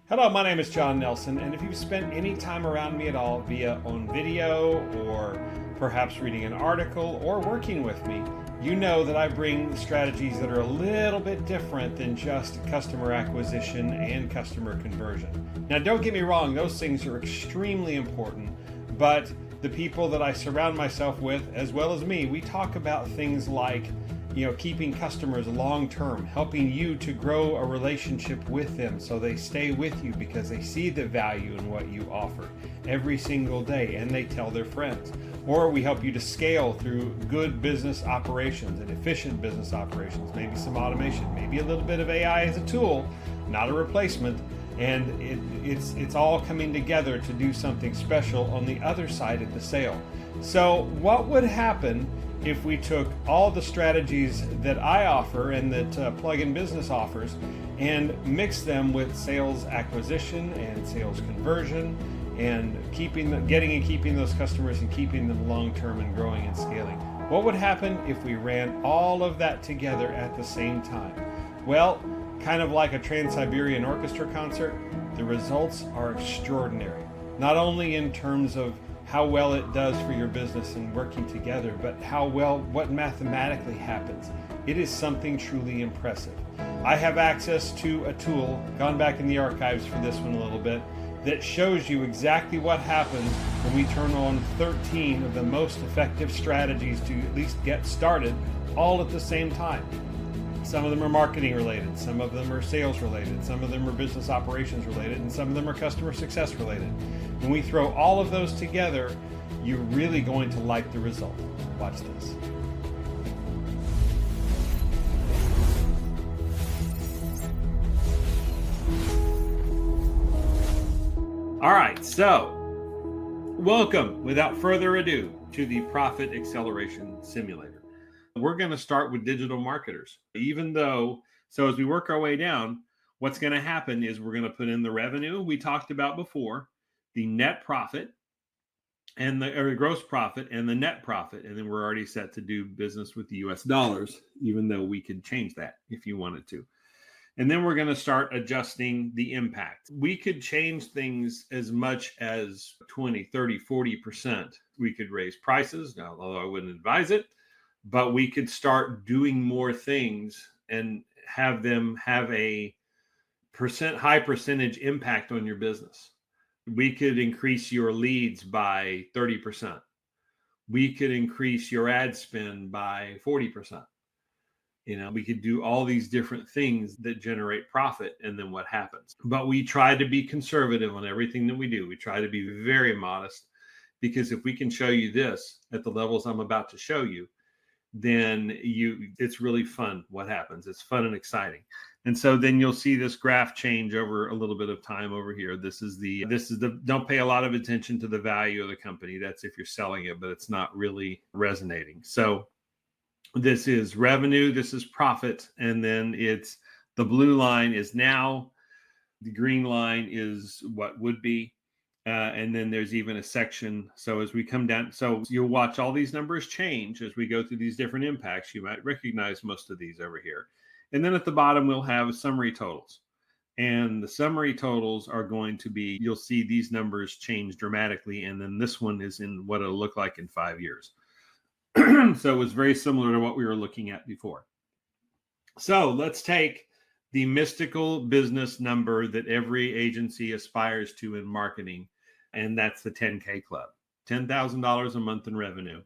Hello, my name is John Nelson, and if you've spent any time around me at all via on video or perhaps reading an article or working with me, you know that I bring strategies that are a little bit different than just customer acquisition and customer conversion. Now, don't get me wrong, those things are extremely important, but the people that I surround myself with, as well as me, we talk about things like keeping customers long term, helping you to grow a relationship with them so they stay with you because they see the value in what you offer every single day and they tell their friends. Or we help you to scale through good business operations and efficient business operations, maybe some automation, maybe a little bit of AI as a tool, not a replacement. And it's all coming together to do something special on the other side of the sale. So what would happen if we took all the strategies that I offer and that Plug-in Business offers and mixed them with sales acquisition and sales conversion and getting and keeping those customers and keeping them long-term and growing and scaling? What would happen if we ran all of that together at the same time? Well, kind of like a Trans-Siberian Orchestra concert, the results are extraordinary. Not only in terms of how well it does for your business and working together, but what mathematically happens. It is something truly impressive. I have access to a tool, gone back in the archives for this one a little bit, that shows you exactly what happens when we turn on 13 of the most effective strategies to at least get started all at the same time. Some of them are marketing related, some of them are sales related, some of them are business operations related, and some of them are customer success related. When we throw all of those together, you're really going to like the result. Watch this. All right, so welcome, without further ado, to the Profit Acceleration Simulator. We're going to start with digital marketers. So as we work our way down, what's going to happen is we're going to put in the revenue we talked about before, the net profit, and the gross profit and the net profit. And then we're already set to do business with the US dollars, even though we could change that if you wanted to. And then we're going to start adjusting the impact. We could change things as much as 20, 30, 40%. We could raise prices, now, although I wouldn't advise it. But we could start doing more things and have them have a high percentage impact on your business. We could increase your leads by 30%. We could increase your ad spend by 40%. We could do all these different things that generate profit, and then what happens? But we try to be conservative on everything that we do. We try to be very modest, because if we can show you this at the levels I'm about to show you, then it's really fun what happens. It's fun and exciting. And so then you'll see this graph change over a little bit of time over here. This is the don't pay a lot of attention to the value of the company. That's if you're selling it, but it's not really resonating. So this is revenue, this is profit, and then it's the blue line is now, the green line is what would be. And then there's even a section. So as we come down, so you'll watch all these numbers change as we go through these different impacts. You might recognize most of these over here. And then at the bottom, we'll have summary totals. And the summary totals are going to be, you'll see these numbers change dramatically. And then this one is in what it'll look like in 5 years. So it's very similar to what we were looking at before. So let's take the mystical business number that every agency aspires to in marketing. And that's the 10K club. $10,000 a month in revenue,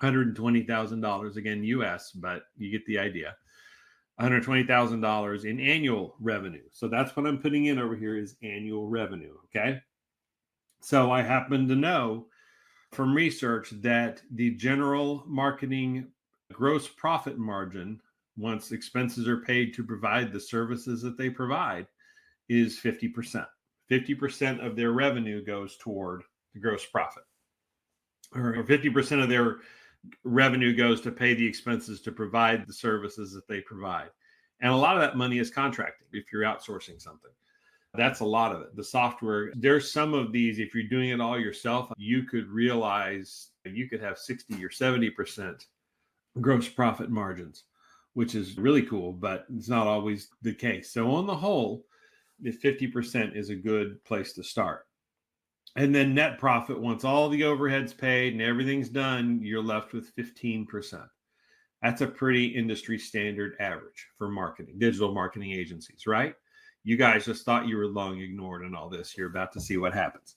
$120,000 again US, but you get the idea. $120,000 in annual revenue. So that's what I'm putting in over here is annual revenue. Okay. So I happen to know from research that the general marketing gross profit margin, once expenses are paid to provide the services that they provide, is 50%. 50% of their revenue goes toward the gross profit, or 50% of their revenue goes to pay the expenses to provide the services that they provide. And a lot of that money is contracting if you're outsourcing something. That's a lot of it. The software, there's some of these, if you're doing it all yourself, you could realize you could have 60 or 70% gross profit margins, which is really cool, but it's not always the case. So on the whole, 50% is a good place to start. And then net profit, once all the overhead's paid and everything's done, you're left with 15%. That's a pretty industry standard average for marketing, digital marketing agencies, right? You guys just thought you were long ignored in all this. You're about to see what happens.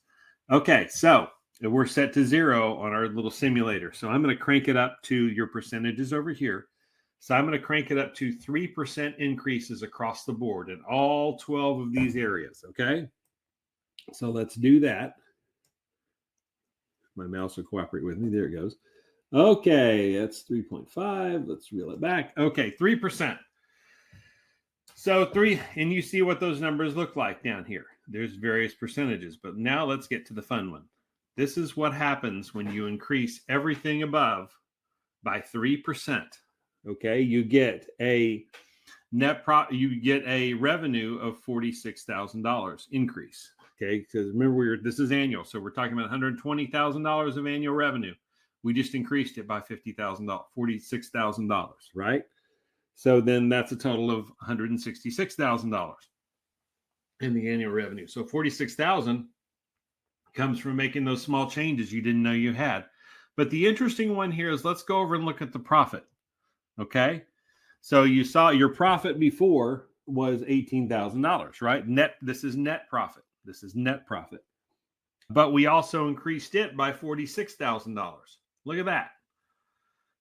Okay, so we're set to 0 on our little simulator. So I'm going to crank it up to your percentages over here. So I'm going to crank it up to 3% increases across the board in all 12 of these areas, okay? So let's do that. My mouse will cooperate with me. There it goes. Okay, that's 3.5. Let's reel it back. Okay, 3%. So 3, and you see what those numbers look like down here. There's various percentages, but now let's get to the fun one. This is what happens when you increase everything above by 3%. Okay, you get a you get a revenue of $46,000 increase. Okay, because remember this is annual, so we're talking about $120,000 of annual revenue. We just increased it by $50,000, $46,000, right? So then that's a total of $166,000 in the annual revenue. So $46,000 comes from making those small changes you didn't know you had. But the interesting one here is let's go over and look at the profit. Okay, so you saw your profit before was $18,000, right? Net. This is net profit. This is net profit. But we also increased it by $46,000. Look at that.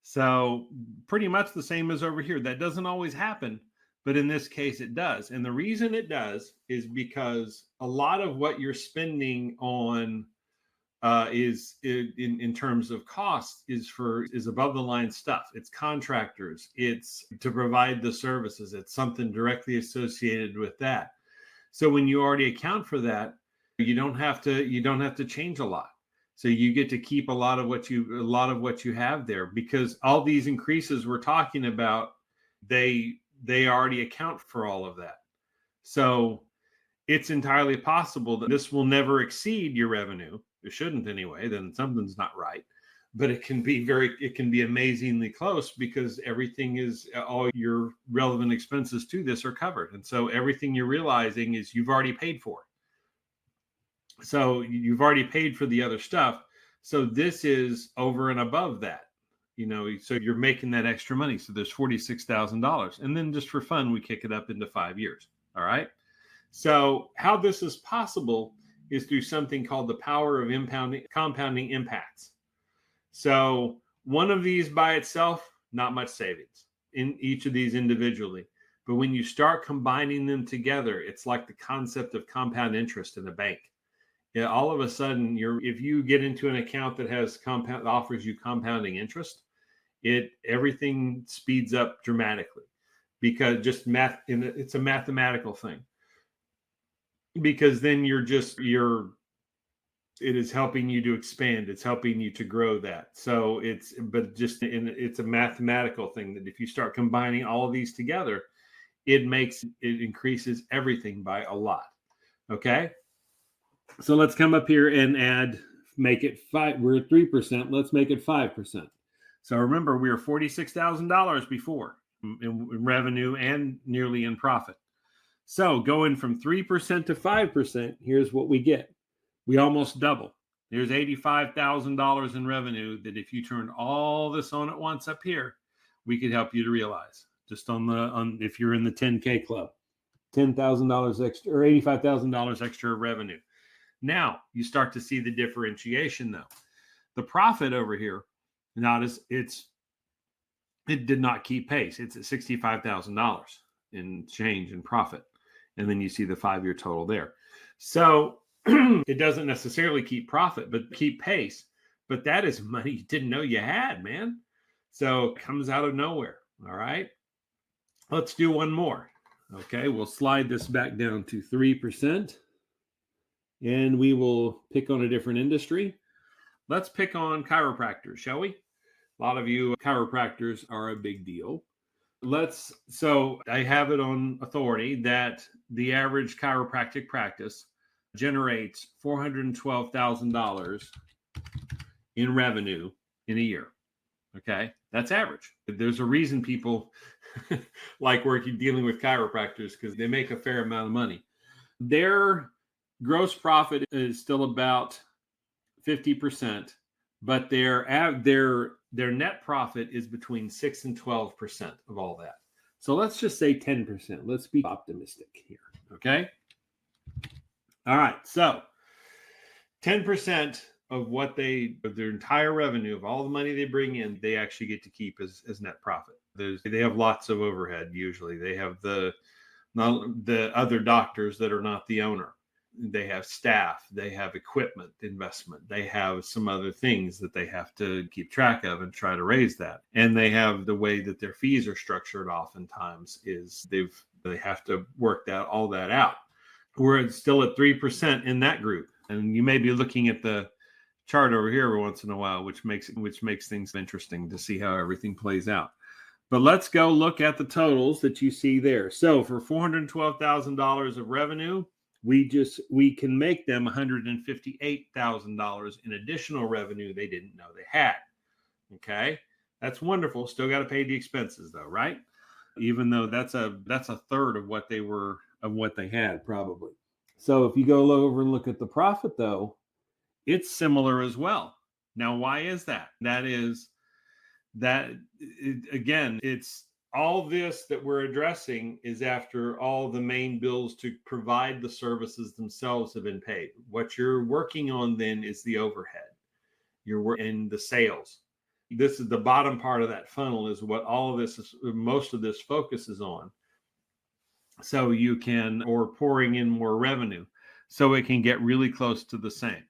So pretty much the same as over here. That doesn't always happen, but in this case it does. And the reason it does is because a lot of what you're spending on is in terms of cost is above the line stuff. It's contractors. It's to provide the services. It's something directly associated with that. So when you already account for that, you don't have to change a lot. So you get to keep a lot of what you have there, because all these increases we're talking about, they already account for all of that. So it's entirely possible that this will never exceed your revenue. It shouldn't anyway, then something's not right. But it can be amazingly close, because all your relevant expenses to this are covered. And so everything you're realizing is you've already paid for. So you've already paid for the other stuff. So this is over and above that, so you're making that extra money. So there's $46,000. And then just for fun, we kick it up into 5 years. All right. So how this is possible is through something called the power of compounding impacts. So one of these by itself, not much savings in each of these individually. But when you start combining them together, it's like the concept of compound interest in a bank. Yeah, all of a sudden, if you get into an account that offers you compounding interest, everything speeds up dramatically, because just it's a mathematical thing. Because then it is helping you to expand. It's helping you to grow that. So it's a mathematical thing that if you start combining all of these together, it increases everything by a lot. Okay. So let's come up here and make it 5. We're at 3%. Let's make it 5%. So remember, we were $46,000 before in revenue and nearly in profit. So going from 3% to 5%, here's what we get. We almost double. There's $85,000 in revenue that if you turn all this on at once up here, we could help you to realize. Just if you're in the 10K club, $10,000 extra or $85,000 extra revenue. Now you start to see the differentiation, though. The profit over here, it did not keep pace. It's at $65,000 in change in profit. And then you see the 5-year total there. So it doesn't necessarily keep profit, but keep pace. But that is money you didn't know you had, man. So it comes out of nowhere. All right. Let's do one more. Okay. We'll slide this back down to 3%. And we will pick on a different industry. Let's pick on chiropractors, shall we? A lot of you chiropractors are a big deal. So I have it on authority that the average chiropractic practice generates $412,000 in revenue in a year. Okay, that's average. There's a reason people like dealing with chiropractors, because they make a fair amount of money. Their gross profit is still about 50%, but their net profit is between 6 and 12% of all that. So let's just say 10%. Let's be optimistic here. Okay. All right. So 10% of their entire revenue, of all the money they bring in, they actually get to keep as net profit. They have lots of overhead. Usually they have the other doctors that are not the owner. They have staff, they have equipment investment, they have some other things that they have to keep track of and try to raise that. And they have the way that their fees are structured oftentimes is they have to work all that out. We're still at 3% in that group. And you may be looking at the chart over here every once in a while, which makes things interesting to see how everything plays out. But let's go look at the totals that you see there. So for $412,000 of revenue, we can make them $158,000 in additional revenue they didn't know they had. Okay, that's wonderful. Still got to pay the expenses though, right? Even though that's a third of what they had probably. So if you go over and look at the profit though, it's similar as well. Now, why is that? It's all this that we're addressing is after all the main bills to provide the services themselves have been paid. What you're working on then is the overhead. You're working in the sales. This is the bottom part of that funnel is what most of this focuses on. So or pouring in more revenue so it can get really close to the same.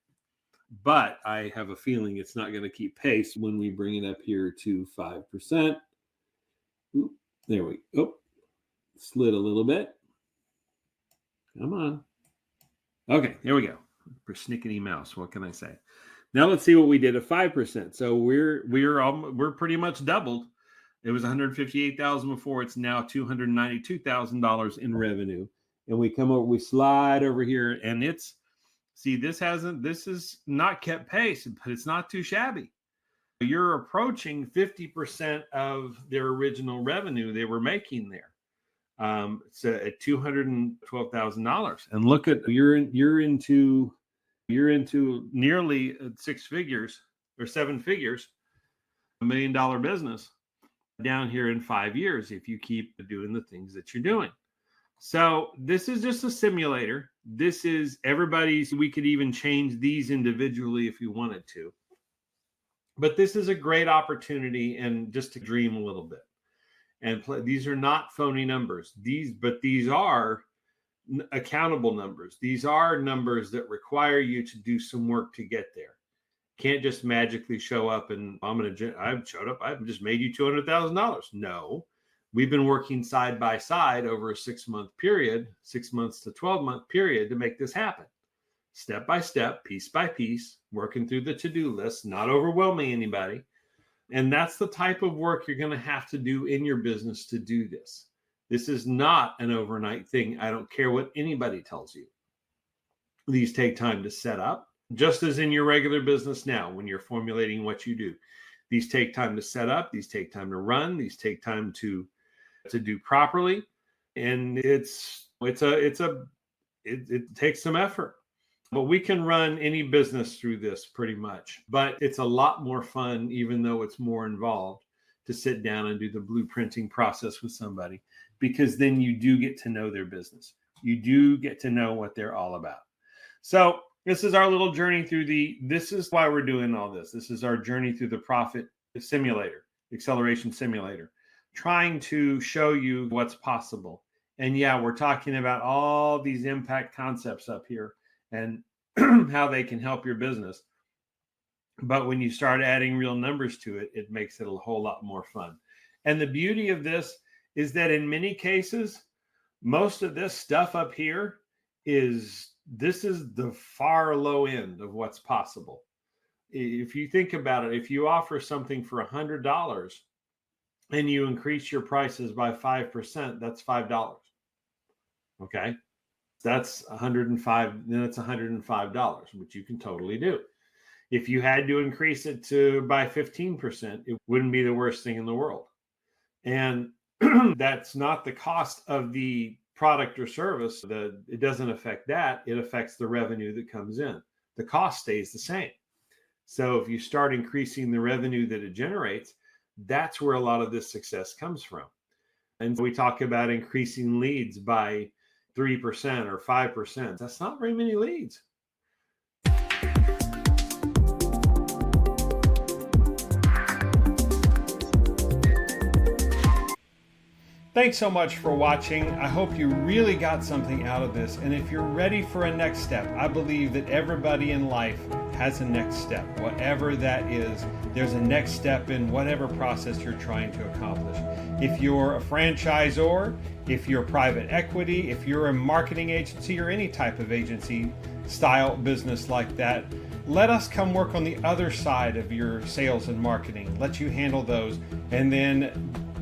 But I have a feeling it's not going to keep pace when we bring it up here to 5%. Oop, there we go. Slid a little bit. Come on. Okay, there we go. Persnickety mouse. What can I say? Now let's see what we did at 5%. So we're pretty much doubled. It was $158,000 before. It's now $292,000 in revenue. And we slide over here, and this is not kept pace, but it's not too shabby. You're approaching 50% of their original revenue they were making there. So at $212,000, and look at you're into nearly 6 figures or 7 figures, $1 million business down here in 5 years if you keep doing the things that you're doing. So this is just a simulator. This is everybody's. We could even change these individually if you wanted to. But this is a great opportunity and just to dream a little bit. And these are not phony numbers. These are accountable numbers. These are numbers that require you to do some work to get there. Can't just magically show up and I've showed up. I've just made you $200,000. No, we've been working side by side over a 6-month period, 6 months to 12-month period to make this happen. Step by step, piece by piece, working through the to-do list, not overwhelming anybody. And that's the type of work you're going to have to do in your business to do this. This is not an overnight thing. I don't care what anybody tells you. These take time to set up, just as in your regular business now when you're formulating what you do. These take time to set up. These take time to run. These take time to do properly. And it takes some effort. But we can run any business through this pretty much. But it's a lot more fun, even though it's more involved, to sit down and do the blueprinting process with somebody, because then you do get to know their business. You do get to know what they're all about. So this is our little journey through this is why we're doing all this. This is our journey through the profit simulator, acceleration simulator, trying to show you what's possible. And yeah, we're talking about all these impact concepts up here and how they can help your business. But when you start adding real numbers to it, it makes it a whole lot more fun. And the beauty of this is that in many cases, most of this stuff up here is the far low end of what's possible. If you think about it, if you offer something for $100 and you increase your prices by 5%, that's $5. Okay. That's $105, then it's $105, which you can totally do. If you had to increase it by 15%, it wouldn't be the worst thing in the world. And that's not the cost of the product or service, it doesn't affect that. It affects the revenue that comes in. The cost stays the same. So if you start increasing the revenue that it generates, that's where a lot of this success comes from. And we talk about increasing leads by 3% or 5%. That's not very many leads. Thanks so much for watching. I hope you really got something out of this. And if you're ready for a next step, I believe that everybody in life has a next step. Whatever that is, there's a next step in whatever process you're trying to accomplish. If you're a franchisor, if you're private equity, if you're a marketing agency or any type of agency style business like that, let us come work on the other side of your sales and marketing. Let you handle those, and then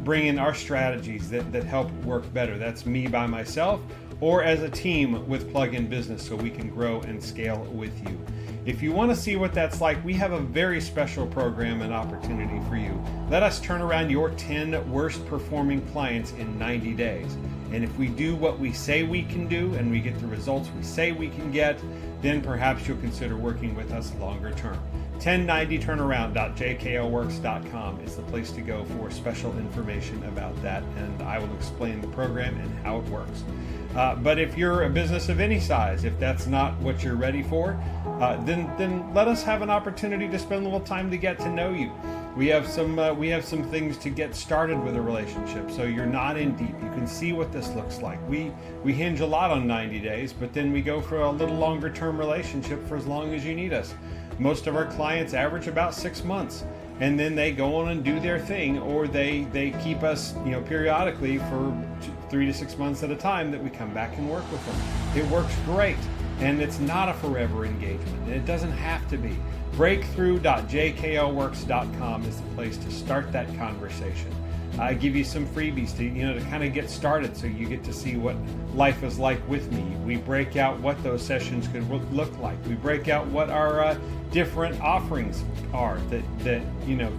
bring in our strategies that help work better. That's me by myself or as a team with Plug-in Business, so we can grow and scale with you. If you want to see what that's like, we have a very special program and opportunity for you. Let us turn around your 10 worst performing clients in 90 days. And if we do what we say we can do and we get the results we say we can get, then perhaps you'll consider working with us longer term. 1090turnaround.jkolworks.com is the place to go for special information about that, and I will explain the program and how it works. But if you're a business of any size, if that's not what you're ready for, then let us have an opportunity to spend a little time to get to know you. We have some things to get started with a relationship, so you're not in deep. You can see what this looks like. We hinge a lot on 90 days, but then we go for a little longer term relationship for as long as you need us. Most of our clients average about 6 months, and then they go on and do their thing, or they keep us, periodically for 3 to 6 months at a time that we come back and work with them. It works great, and it's not a forever engagement, and it doesn't have to be. Breakthrough.jkolworks.com is the place to start that conversation. I give you some freebies to kind of get started, so you get to see what life is like with me. We break out what those sessions could look like. We break out what our different offerings are that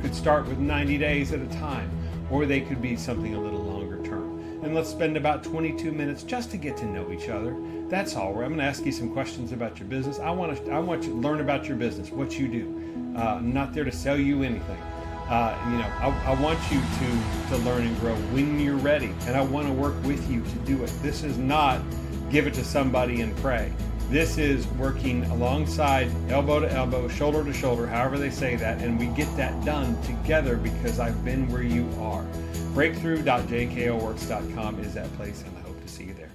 could start with 90 days at a time, or they could be something a little longer term. And let's spend about 22 minutes just to get to know each other. That's all. I'm going to ask you some questions about your business. I want you to learn about your business, what you do. I'm not there to sell you anything. I want you to learn and grow when you're ready, and I want to work with you to do it. This is not give it to somebody and pray. This is working alongside, elbow to elbow, shoulder to shoulder, however they say that, and we get that done together because I've been where you are. Breakthrough.jkolworks.com is that place, and I hope to see you there.